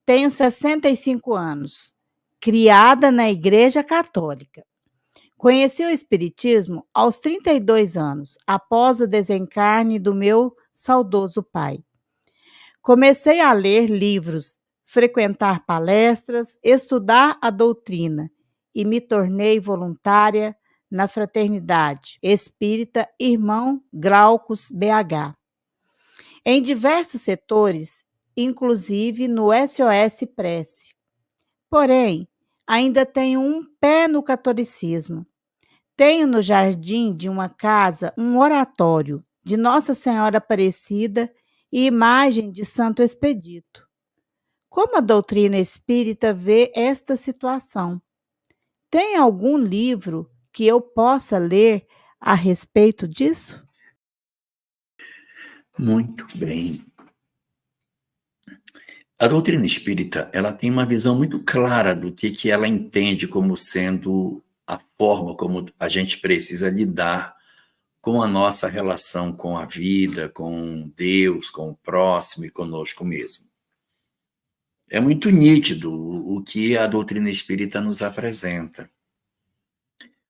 Tenho 65 anos, criada na Igreja Católica. Conheci o Espiritismo aos 32 anos, após o desencarne do meu saudoso pai. Comecei a ler livros, frequentar palestras, estudar a doutrina e me tornei voluntária na Fraternidade Espírita Irmão Glaucus BH, em diversos setores, inclusive no SOS Prece. Porém, ainda tenho um pé no catolicismo. Tenho no jardim de uma casa um oratório de Nossa Senhora Aparecida e imagem de Santo Expedito. Como a doutrina espírita vê esta situação? Tem algum livro que eu possa ler a respeito disso? Muito bem. A doutrina espírita, ela tem uma visão muito clara do que ela entende como sendo a forma como a gente precisa lidar com a nossa relação com a vida, com Deus, com o próximo e conosco mesmo. É muito nítido o que a doutrina espírita nos apresenta.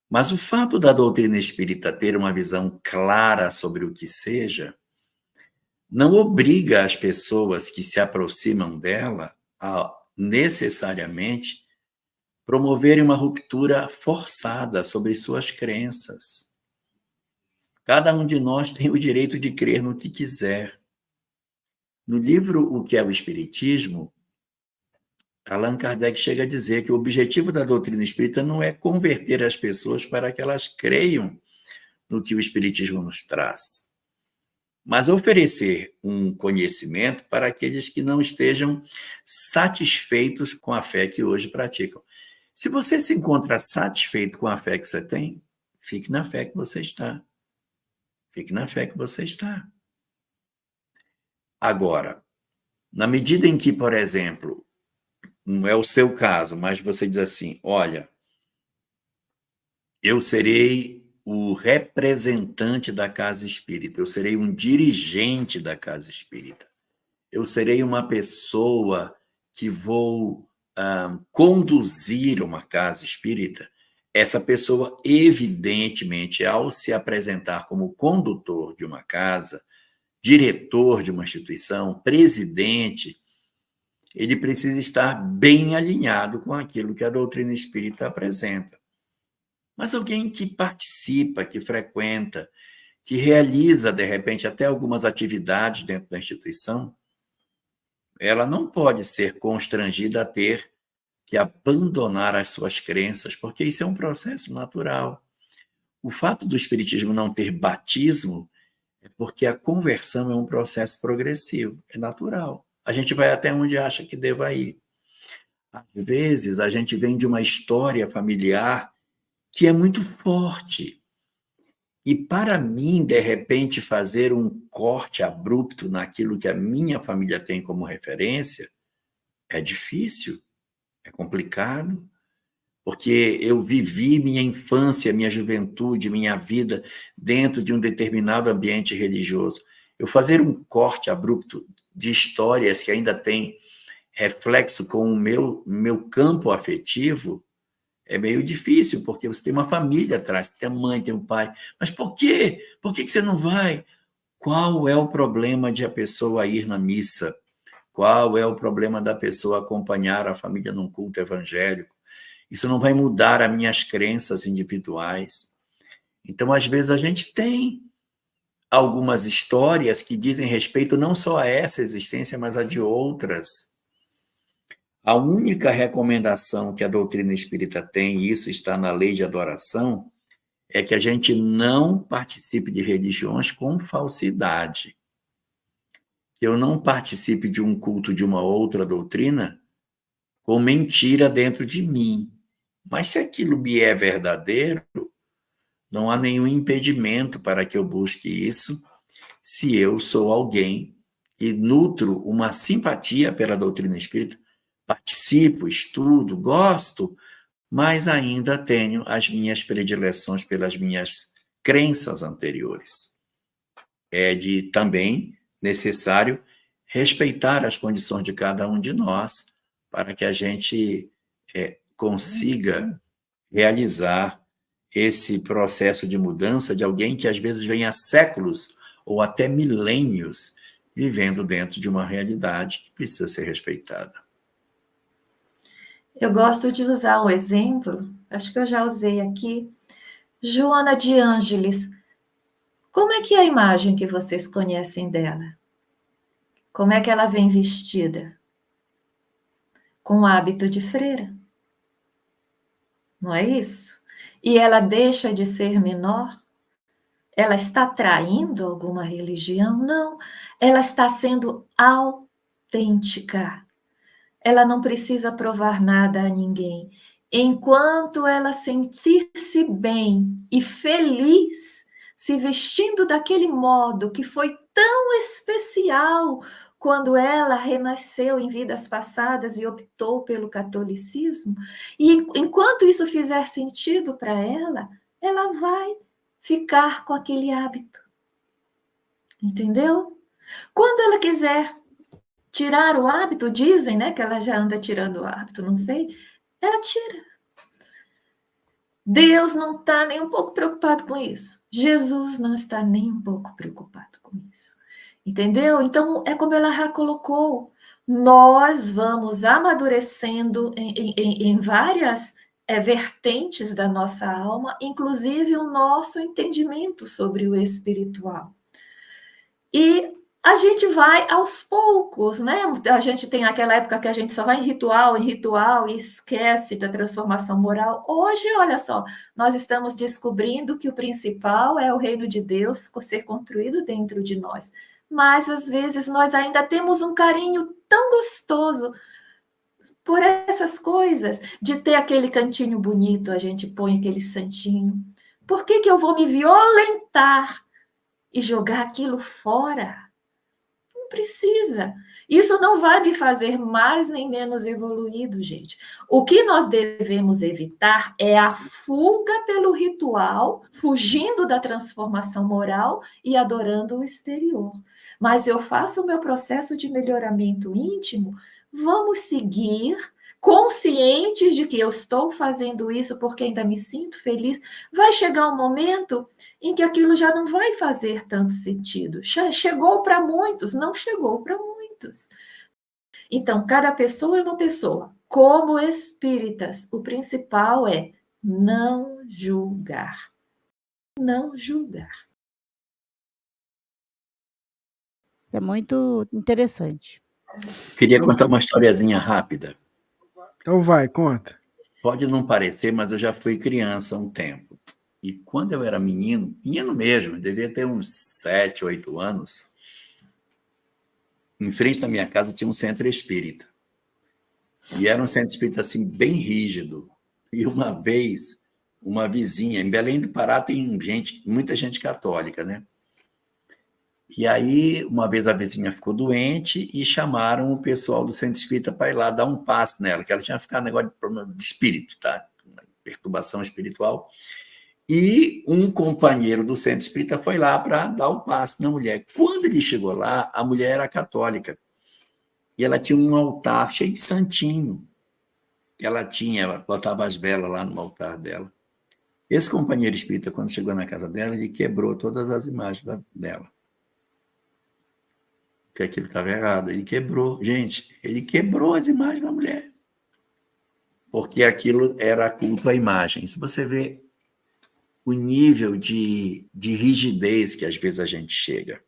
Mas o fato da doutrina espírita ter uma visão clara sobre o que seja, não obriga as pessoas que se aproximam dela a necessariamente promoverem uma ruptura forçada sobre suas crenças. Cada um de nós tem o direito de crer no que quiser. No livro O que é o Espiritismo, Allan Kardec chega a dizer que o objetivo da doutrina espírita não é converter as pessoas para que elas creiam no que o Espiritismo nos traz, mas oferecer um conhecimento para aqueles que não estejam satisfeitos com a fé que hoje praticam. Se você se encontra satisfeito com a fé que você tem, fique na fé que você está. Fique na fé que você está. Agora, na medida em que, por exemplo, não é o seu caso, mas você diz assim, olha, eu serei o representante da casa espírita, eu serei um dirigente da casa espírita, eu serei uma pessoa que vou conduzir uma casa espírita. Essa pessoa, evidentemente, ao se apresentar como condutor de uma casa, diretor de uma instituição, presidente, ele precisa estar bem alinhado com aquilo que a doutrina espírita apresenta. Mas alguém que participa, que frequenta, que realiza, de repente, até algumas atividades dentro da instituição, ela não pode ser constrangida a ter que abandonar as suas crenças, porque isso é um processo natural. O fato do Espiritismo não ter batismo é porque a conversão é um processo progressivo, é natural. A gente vai até onde acha que deva ir. Às vezes, a gente vem de uma história familiar que é muito forte. E para mim, de repente, fazer um corte abrupto naquilo que a minha família tem como referência é difícil, é complicado, porque eu vivi minha infância, minha juventude, minha vida dentro de um determinado ambiente religioso. Eu fazer um corte abrupto de histórias que ainda têm reflexo com o meu campo afetivo é meio difícil, porque você tem uma família atrás, você tem a mãe, tem o pai. Mas por quê? Por que você não vai? Qual é o problema de a pessoa ir na missa? Qual é o problema da pessoa acompanhar a família num culto evangélico? Isso não vai mudar as minhas crenças individuais. Então, às vezes, a gente tem algumas histórias que dizem respeito não só a essa existência, mas a de outras. A única recomendação que a doutrina espírita tem, e isso está na lei de adoração, é que a gente não participe de religiões com falsidade. Que eu não participe de um culto de uma outra doutrina com mentira dentro de mim. Mas se aquilo me é verdadeiro, não há nenhum impedimento para que eu busque isso, se eu sou alguém e nutro uma simpatia pela doutrina espírita, participo, estudo, gosto, mas ainda tenho as minhas predileções pelas minhas crenças anteriores. É também necessário respeitar as condições de cada um de nós para que a gente consiga realizar esse processo de mudança de alguém que às vezes vem há séculos ou até milênios vivendo dentro de uma realidade que precisa ser respeitada. Eu gosto de usar um exemplo, acho que eu já usei aqui, Joana de Ângeles. Como é que é a imagem que vocês conhecem dela? Como é que ela vem vestida? Com o hábito de freira. Não é isso? E ela deixa de ser menor? Ela está traindo alguma religião? Não. Ela está sendo autêntica. Ela não precisa provar nada a ninguém. Enquanto ela sentir-se bem e feliz, se vestindo daquele modo que foi tão especial quando ela renasceu em vidas passadas e optou pelo catolicismo, e enquanto isso fizer sentido para ela, ela vai ficar com aquele hábito. Entendeu? Quando ela quiser tirar o hábito, dizem, né, que ela já anda tirando o hábito, não sei, ela tira. Deus não está nem um pouco preocupado com isso. Jesus não está nem um pouco preocupado com isso. Entendeu? Então, é como ela já colocou, nós vamos amadurecendo em várias vertentes da nossa alma, inclusive o nosso entendimento sobre o espiritual. E a gente vai aos poucos, né? A gente tem aquela época que a gente só vai em ritual e esquece da transformação moral. Hoje, olha só, nós estamos descobrindo que o principal é o reino de Deus ser construído dentro de nós. Mas, às vezes, nós ainda temos um carinho tão gostoso por essas coisas, de ter aquele cantinho bonito, a gente põe aquele santinho. Por que eu vou me violentar e jogar aquilo fora? Não precisa. Isso não vai me fazer mais nem menos evoluído, gente. O que nós devemos evitar é a fuga pelo ritual, fugindo da transformação moral e adorando o exterior. Mas eu faço o meu processo de melhoramento íntimo, vamos seguir conscientes de que eu estou fazendo isso porque ainda me sinto feliz. Vai chegar um momento em que aquilo já não vai fazer tanto sentido. Chegou para muitos, não chegou para muitos. Então, cada pessoa é uma pessoa. Como espíritas, o principal é não julgar. Não julgar. É muito interessante. Queria contar uma historiazinha rápida. Então vai, conta. Pode não parecer, mas eu já fui criança há um tempo. E quando eu era menino mesmo, devia ter uns 7, 8 anos, em frente da minha casa tinha um centro espírita. E era um centro espírita assim, bem rígido. E uma vez, uma vizinha, em Belém do Pará tem muita gente católica, né? E aí, uma vez a vizinha ficou doente e chamaram o pessoal do centro espírita para ir lá dar um passe nela, que ela tinha ficado negócio de problema de espírito, tá? Uma perturbação espiritual. E um companheiro do centro espírita foi lá para dar o passe na mulher. Quando ele chegou lá, a mulher era católica. E ela tinha um altar cheio de santinho. Ela botava as velas lá no altar dela. Esse companheiro espírita, quando chegou na casa dela, ele quebrou todas as imagens dela. Que aquilo estava errado. Ele quebrou. Gente, ele quebrou as imagens da mulher. Porque aquilo era culto à imagem. Se você vê o nível de rigidez que às vezes a gente chega.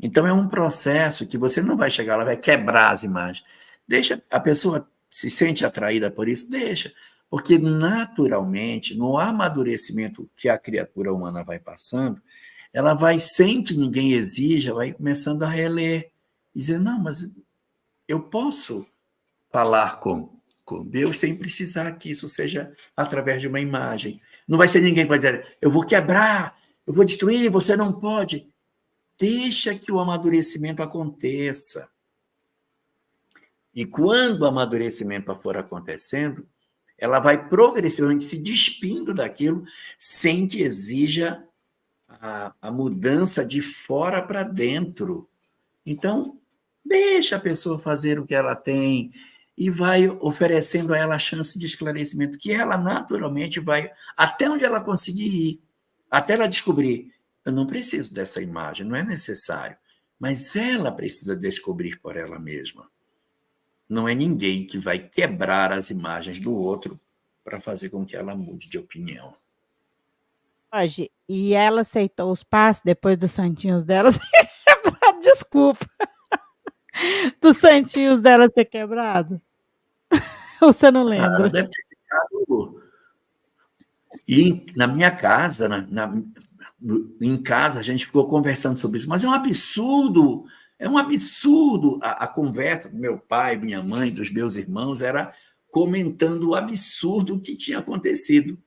Então é um processo que você não vai chegar, ela vai quebrar as imagens. Deixa, a pessoa se sente atraída por isso, deixa. Porque naturalmente, no amadurecimento que a criatura humana vai passando, ela vai, sem que ninguém exija, vai começando a reler. Dizer, não, mas eu posso falar com Deus sem precisar que isso seja através de uma imagem. Não vai ser ninguém que vai dizer, eu vou quebrar, eu vou destruir, você não pode. Deixa que o amadurecimento aconteça. E quando o amadurecimento for acontecendo, ela vai progressivamente se despindo daquilo sem que exija a mudança de fora para dentro. Então, deixa a pessoa fazer o que ela tem. e vai oferecendo a ela a chance de esclarecimento, que ela naturalmente vai, até onde ela conseguir ir, até ela descobrir, eu não preciso dessa imagem, não é necessário, mas ela precisa descobrir por ela mesma. Não é ninguém que vai quebrar as imagens do outro para fazer com que ela mude de opinião. Jorge, e ela aceitou os passos depois dos santinhos dela ser quebrado? Desculpa. Dos santinhos dela ser quebrado? Ou você não Ela lembra? deve ter ficado... E na minha casa, em casa, a gente ficou conversando sobre isso, mas é um absurdo a conversa do meu pai, minha mãe, dos meus irmãos, era comentando o absurdo que tinha acontecido.